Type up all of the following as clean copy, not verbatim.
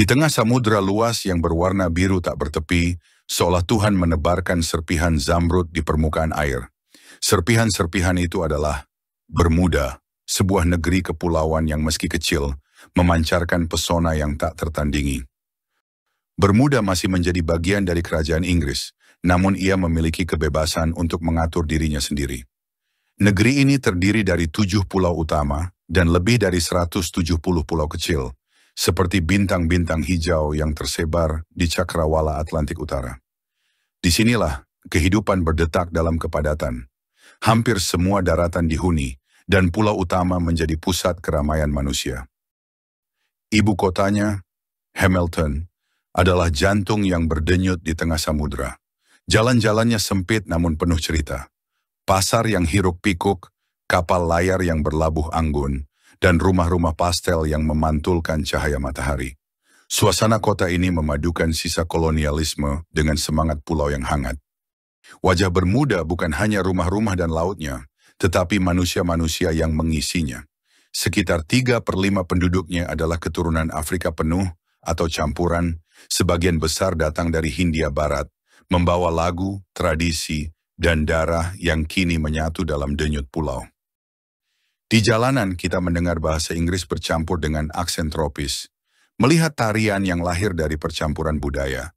Di tengah samudera luas yang berwarna biru tak bertepi, seolah Tuhan menebarkan serpihan zamrud di permukaan air. Serpihan-serpihan itu adalah Bermuda, sebuah negeri kepulauan yang meski kecil, memancarkan pesona yang tak tertandingi. Bermuda masih menjadi bagian dari kerajaan Inggris, namun ia memiliki kebebasan untuk mengatur dirinya sendiri. Negeri ini terdiri dari 7 pulau utama dan lebih dari 170 pulau kecil, seperti bintang-bintang hijau yang tersebar di cakrawala Atlantik Utara. Disinilah kehidupan berdetak dalam kepadatan. Hampir semua daratan dihuni, dan pulau utama menjadi pusat keramaian manusia. Ibu kotanya, Hamilton, adalah jantung yang berdenyut di tengah samudera. Jalan-jalannya sempit namun penuh cerita. Pasar yang hiruk-pikuk, kapal layar yang berlabuh anggun, dan rumah-rumah pastel yang memantulkan cahaya matahari. Suasana kota ini memadukan sisa kolonialisme dengan semangat pulau yang hangat. Wajah Bermuda bukan hanya rumah-rumah dan lautnya, tetapi manusia-manusia yang mengisinya. Sekitar 3/5 penduduknya adalah keturunan Afrika penuh atau campuran, sebagian besar datang dari Hindia Barat, membawa lagu, tradisi, dan darah yang kini menyatu dalam denyut pulau. Di jalanan kita mendengar bahasa Inggris bercampur dengan aksen tropis, melihat tarian yang lahir dari percampuran budaya,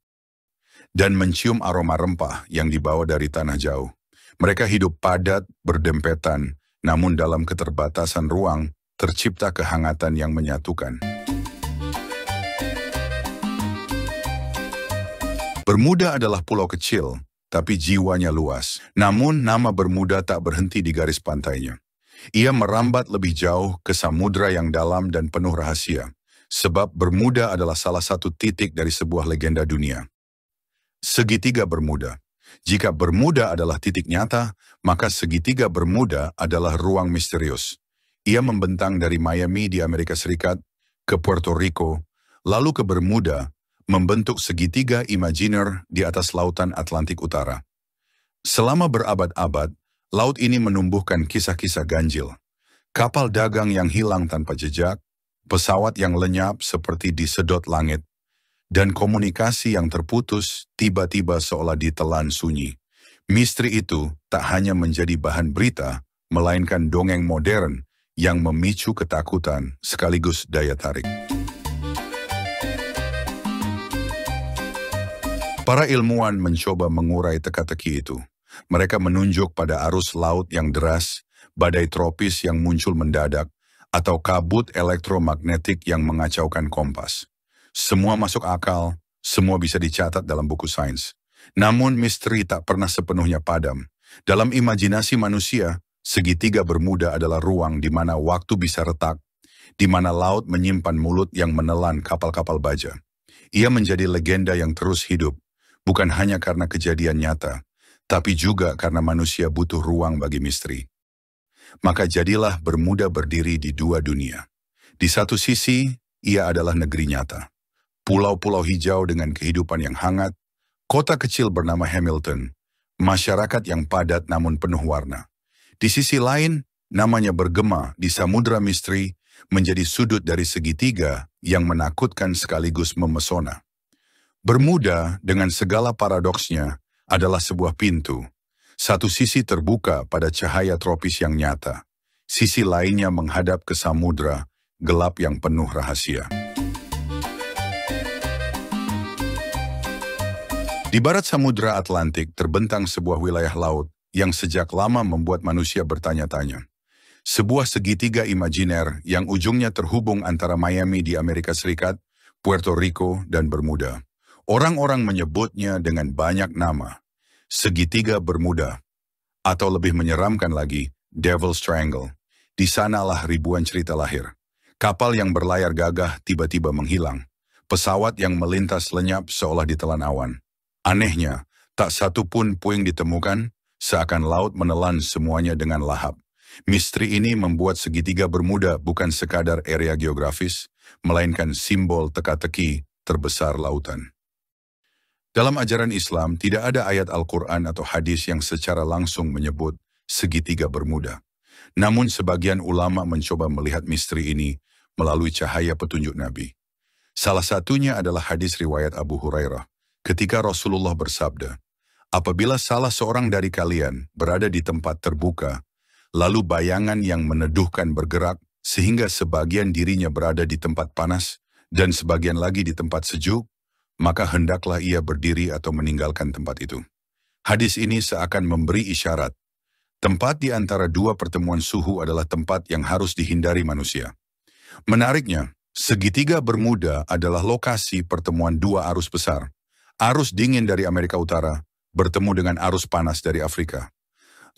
dan mencium aroma rempah yang dibawa dari tanah jauh. Mereka hidup padat, berdempetan, namun dalam keterbatasan ruang, tercipta kehangatan yang menyatukan. Bermuda adalah pulau kecil, tapi jiwanya luas. Namun nama Bermuda tak berhenti di garis pantainya. Ia merambat lebih jauh ke samudera yang dalam dan penuh rahasia, sebab Bermuda adalah salah satu titik dari sebuah legenda dunia. Segitiga Bermuda. Jika Bermuda adalah titik nyata, maka segitiga Bermuda adalah ruang misterius. Ia membentang dari Miami di Amerika Serikat ke Puerto Rico, lalu ke Bermuda, membentuk segitiga imajiner di atas lautan Atlantik Utara. Selama berabad-abad, laut ini menumbuhkan kisah-kisah ganjil. Kapal dagang yang hilang tanpa jejak, pesawat yang lenyap seperti disedot langit, dan komunikasi yang terputus tiba-tiba seolah ditelan sunyi. Misteri itu tak hanya menjadi bahan berita, melainkan dongeng modern yang memicu ketakutan sekaligus daya tarik. Para ilmuwan mencoba mengurai teka-teki itu. Mereka menunjuk pada arus laut yang deras, badai tropis yang muncul mendadak, atau kabut elektromagnetik yang mengacaukan kompas. Semua masuk akal, semua bisa dicatat dalam buku sains. Namun misteri tak pernah sepenuhnya padam. Dalam imajinasi manusia, segitiga Bermuda adalah ruang di mana waktu bisa retak, di mana laut menyimpan mulut yang menelan kapal-kapal baja. Ia menjadi legenda yang terus hidup, bukan hanya karena kejadian nyata, tapi juga karena manusia butuh ruang bagi misteri. Maka jadilah Bermuda berdiri di dua dunia. Di satu sisi, ia adalah negeri nyata. Pulau-pulau hijau dengan kehidupan yang hangat, kota kecil bernama Hamilton, masyarakat yang padat namun penuh warna. Di sisi lain, namanya bergema di samudera misteri menjadi sudut dari segitiga yang menakutkan sekaligus memesona. Bermuda dengan segala paradoksnya adalah sebuah pintu. Satu sisi terbuka pada cahaya tropis yang nyata. Sisi lainnya menghadap ke samudera gelap yang penuh rahasia. Di barat samudera Atlantik terbentang sebuah wilayah laut yang sejak lama membuat manusia bertanya-tanya. Sebuah segitiga imajiner yang ujungnya terhubung antara Miami di Amerika Serikat, Puerto Rico, dan Bermuda. Orang-orang menyebutnya dengan banyak nama. Segitiga Bermuda, atau lebih menyeramkan lagi, Devil's Triangle. Di sanalah ribuan cerita lahir. Kapal yang berlayar gagah tiba-tiba menghilang. Pesawat yang melintas lenyap seolah ditelan awan. Anehnya, tak satu pun puing ditemukan, seakan laut menelan semuanya dengan lahap. Misteri ini membuat segitiga Bermuda bukan sekadar area geografis, melainkan simbol teka-teki terbesar lautan. Dalam ajaran Islam, tidak ada ayat Al-Quran atau hadis yang secara langsung menyebut segitiga Bermuda. Namun sebagian ulama mencoba melihat misteri ini melalui cahaya petunjuk Nabi. Salah satunya adalah hadis riwayat Abu Hurairah, ketika Rasulullah bersabda, apabila salah seorang dari kalian berada di tempat terbuka, lalu bayangan yang meneduhkan bergerak sehingga sebagian dirinya berada di tempat panas dan sebagian lagi di tempat sejuk, maka hendaklah ia berdiri atau meninggalkan tempat itu. Hadis ini seakan memberi isyarat, tempat di antara dua pertemuan suhu adalah tempat yang harus dihindari manusia. Menariknya, segitiga Bermuda adalah lokasi pertemuan dua arus besar. Arus dingin dari Amerika Utara bertemu dengan arus panas dari Afrika.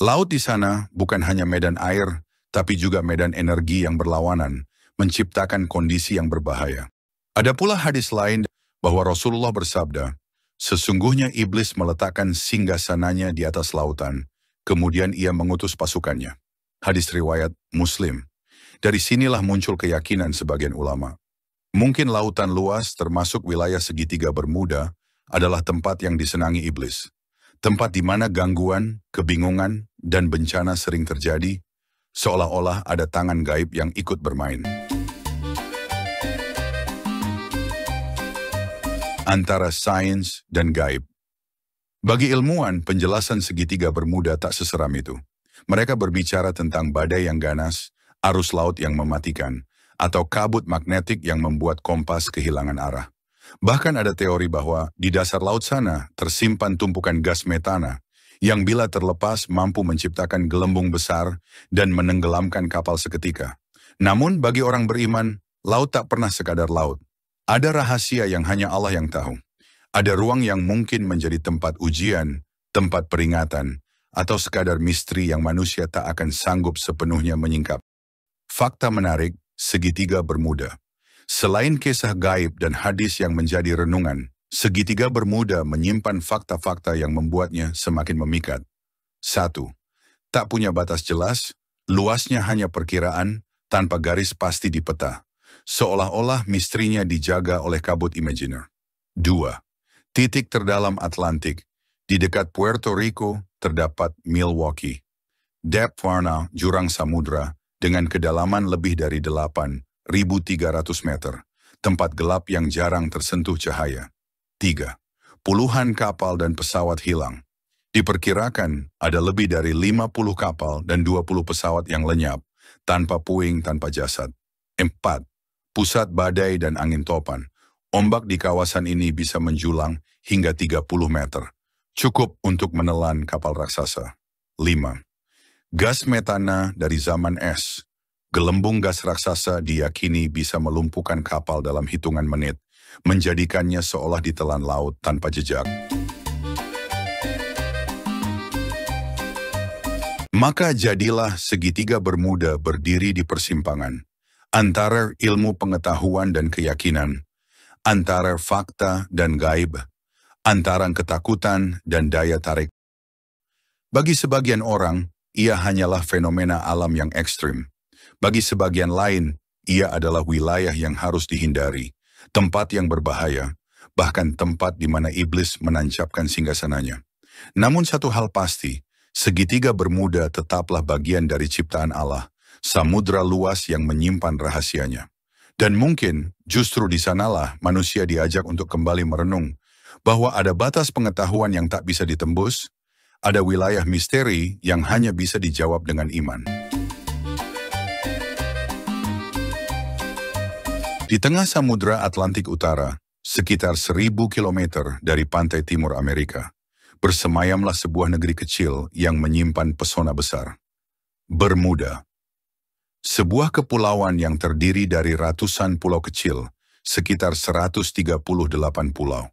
Laut di sana bukan hanya medan air, tapi juga medan energi yang berlawanan, menciptakan kondisi yang berbahaya. Ada pula hadis lain bahwa Rasulullah bersabda, sesungguhnya iblis meletakkan singgasananya di atas lautan, kemudian ia mengutus pasukannya. Hadis riwayat Muslim. Dari sinilah muncul keyakinan sebagian ulama. Mungkin lautan luas termasuk wilayah segitiga Bermuda adalah tempat yang disenangi iblis. Tempat di mana gangguan, kebingungan, dan bencana sering terjadi, seolah-olah ada tangan gaib yang ikut bermain. Antara sains dan gaib. Bagi ilmuwan, penjelasan segitiga Bermuda tak seseram itu. Mereka berbicara tentang badai yang ganas, arus laut yang mematikan, atau kabut magnetik yang membuat kompas kehilangan arah. Bahkan ada teori bahwa di dasar laut sana tersimpan tumpukan gas metana yang bila terlepas mampu menciptakan gelembung besar dan menenggelamkan kapal seketika. Namun bagi orang beriman, laut tak pernah sekadar laut. Ada rahasia yang hanya Allah yang tahu. Ada ruang yang mungkin menjadi tempat ujian, tempat peringatan, atau sekadar misteri yang manusia tak akan sanggup sepenuhnya menyingkap. Fakta menarik, segitiga Bermuda. Selain kisah gaib dan hadis yang menjadi renungan, segitiga Bermuda menyimpan fakta-fakta yang membuatnya semakin memikat. 1. Tak punya batas jelas, luasnya hanya perkiraan, tanpa garis pasti di peta. Seolah-olah misterinya dijaga oleh kabut imajiner. 2. Titik terdalam Atlantik. Di dekat Puerto Rico terdapat Milwaukee. Depth warna jurang samudra dengan kedalaman lebih dari 8.300 meter. Tempat gelap yang jarang tersentuh cahaya. 3. Puluhan kapal dan pesawat hilang. Diperkirakan ada lebih dari 50 kapal dan 20 pesawat yang lenyap, tanpa puing, tanpa jasad. 4. Pusat badai dan angin topan. Ombak di kawasan ini bisa menjulang hingga 30 meter. Cukup untuk menelan kapal raksasa. 5. Gas metana dari zaman es. Gelembung gas raksasa diyakini bisa melumpuhkan kapal dalam hitungan menit, menjadikannya seolah ditelan laut tanpa jejak. Maka jadilah segitiga Bermuda berdiri di persimpangan antara ilmu pengetahuan dan keyakinan, antara fakta dan gaib, antara ketakutan dan daya tarik. Bagi sebagian orang, ia hanyalah fenomena alam yang ekstrim. Bagi sebagian lain, ia adalah wilayah yang harus dihindari, tempat yang berbahaya, bahkan tempat di mana iblis menancapkan singgasananya. Namun satu hal pasti, segitiga Bermuda tetaplah bagian dari ciptaan Allah, samudra luas yang menyimpan rahasianya. Dan mungkin justru di sanalah manusia diajak untuk kembali merenung bahwa ada batas pengetahuan yang tak bisa ditembus, ada wilayah misteri yang hanya bisa dijawab dengan iman. Di tengah Samudra Atlantik Utara, sekitar 1.000 kilometer dari pantai timur Amerika, bersemayamlah sebuah negeri kecil yang menyimpan pesona besar. Bermuda. Sebuah kepulauan yang terdiri dari ratusan pulau kecil, sekitar 138 pulau,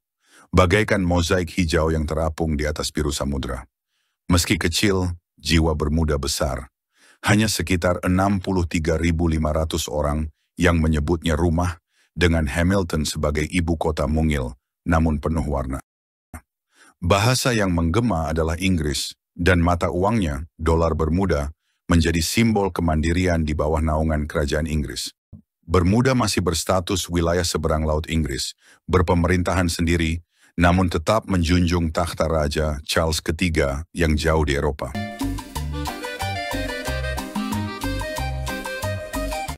bagaikan mozaik hijau yang terapung di atas biru samudra. Meski kecil, jiwa Bermuda besar. Hanya sekitar 63.500 orang yang menyebutnya rumah, dengan Hamilton sebagai ibu kota mungil, namun penuh warna. Bahasa yang menggema adalah Inggris, dan mata uangnya, dolar Bermuda, menjadi simbol kemandirian di bawah naungan kerajaan Inggris. Bermuda masih berstatus wilayah seberang laut Inggris, berpemerintahan sendiri, namun tetap menjunjung takhta Raja Charles III yang jauh di Eropa.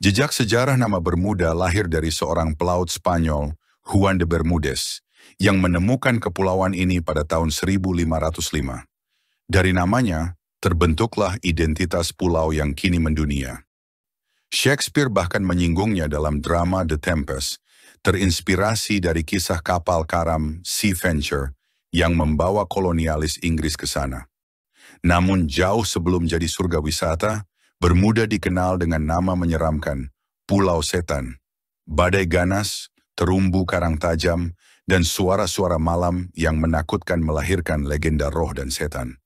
Jejak sejarah nama Bermuda lahir dari seorang pelaut Spanyol, Juan de Bermúdez, yang menemukan kepulauan ini pada tahun 1505. Dari namanya, terbentuklah identitas pulau yang kini mendunia. Shakespeare bahkan menyinggungnya dalam drama The Tempest, terinspirasi dari kisah kapal karam Sea Venture yang membawa kolonialis Inggris ke sana. Namun jauh sebelum jadi surga wisata, Bermuda dikenal dengan nama menyeramkan, Pulau Setan. Badai ganas, terumbu karang tajam, dan suara-suara malam yang menakutkan melahirkan legenda roh dan setan.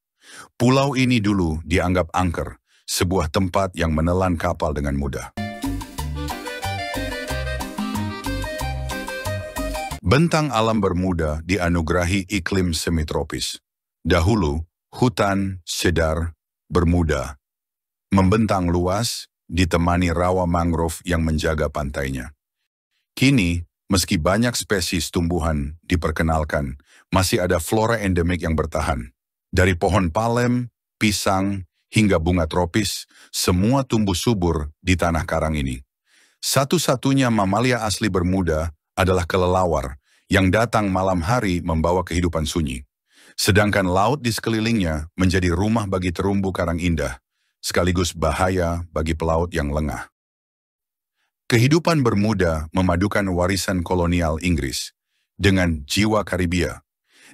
Pulau ini dulu dianggap angker, sebuah tempat yang menelan kapal dengan mudah. Bentang alam Bermuda dianugerahi iklim semitropis. Dahulu, hutan, cedar, Bermuda membentang luas, ditemani rawa mangrove yang menjaga pantainya. Kini, meski banyak spesies tumbuhan diperkenalkan, masih ada flora endemik yang bertahan. Dari pohon palem, pisang, hingga bunga tropis, semua tumbuh subur di tanah karang ini. Satu-satunya mamalia asli Bermuda adalah kelelawar, yang datang malam hari membawa kehidupan sunyi. Sedangkan laut di sekelilingnya menjadi rumah bagi terumbu karang indah, sekaligus bahaya bagi pelaut yang lengah. Kehidupan Bermuda memadukan warisan kolonial Inggris dengan jiwa Karibia.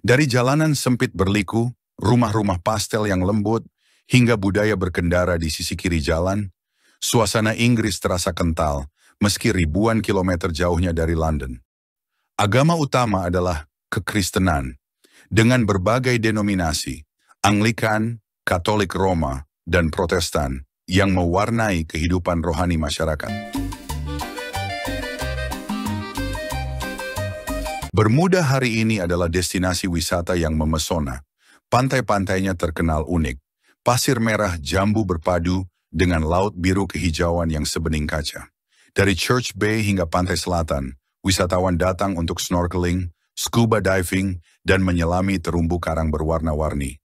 Dari jalanan sempit berliku, rumah-rumah pastel yang lembut, hingga budaya berkendara di sisi kiri jalan, suasana Inggris terasa kental meski ribuan kilometer jauhnya dari London. Agama utama adalah kekristenan, dengan berbagai denominasi, Anglikan, Katolik Roma, dan Protestan yang mewarnai kehidupan rohani masyarakat. Bermuda hari ini adalah destinasi wisata yang memesona. Pantai-pantainya terkenal unik. Pasir merah jambu berpadu dengan laut biru kehijauan yang sebening kaca. Dari Church Bay hingga pantai selatan, wisatawan datang untuk snorkeling, scuba diving, dan menyelami terumbu karang berwarna-warni.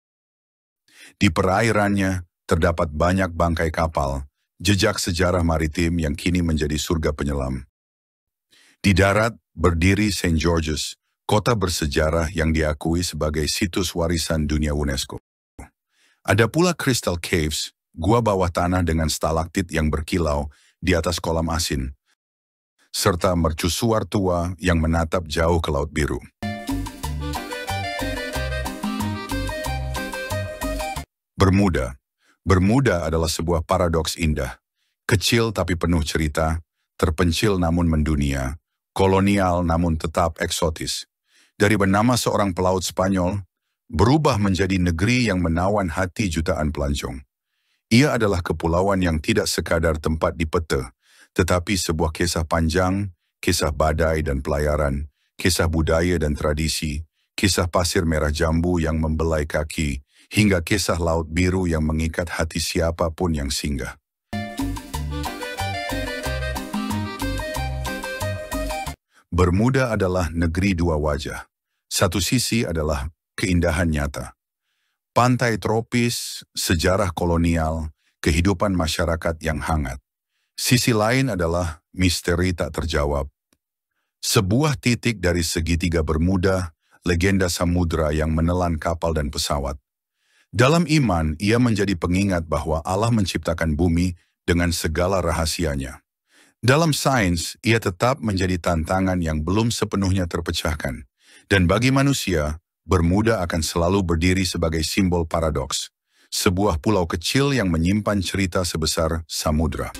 Di perairannya, terdapat banyak bangkai kapal, jejak sejarah maritim yang kini menjadi surga penyelam. Di darat, berdiri St. George's, kota bersejarah yang diakui sebagai situs warisan dunia UNESCO. Ada pula Crystal Caves, gua bawah tanah dengan stalaktit yang berkilau di atas kolam asin, serta mercusuar tua yang menatap jauh ke laut biru. Bermuda adalah sebuah paradoks indah, kecil tapi penuh cerita, terpencil namun mendunia, kolonial namun tetap eksotis. Dari bernama seorang pelaut Spanyol, berubah menjadi negeri yang menawan hati jutaan pelancong. Ia adalah kepulauan yang tidak sekadar tempat di peta, tetapi sebuah kisah panjang, kisah badai dan pelayaran, kisah budaya dan tradisi, kisah pasir merah jambu yang membelai kaki, hingga kisah laut biru yang mengikat hati siapapun yang singgah. Bermuda adalah negeri dua wajah. Satu sisi adalah keindahan nyata. Pantai tropis, sejarah kolonial, kehidupan masyarakat yang hangat. Sisi lain adalah misteri tak terjawab. Sebuah titik dari segitiga Bermuda, legenda samudra yang menelan kapal dan pesawat. Dalam iman, ia menjadi pengingat bahwa Allah menciptakan bumi dengan segala rahasianya. Dalam sains, ia tetap menjadi tantangan yang belum sepenuhnya terpecahkan. Dan bagi manusia, Bermuda akan selalu berdiri sebagai simbol paradoks. Sebuah pulau kecil yang menyimpan cerita sebesar samudra.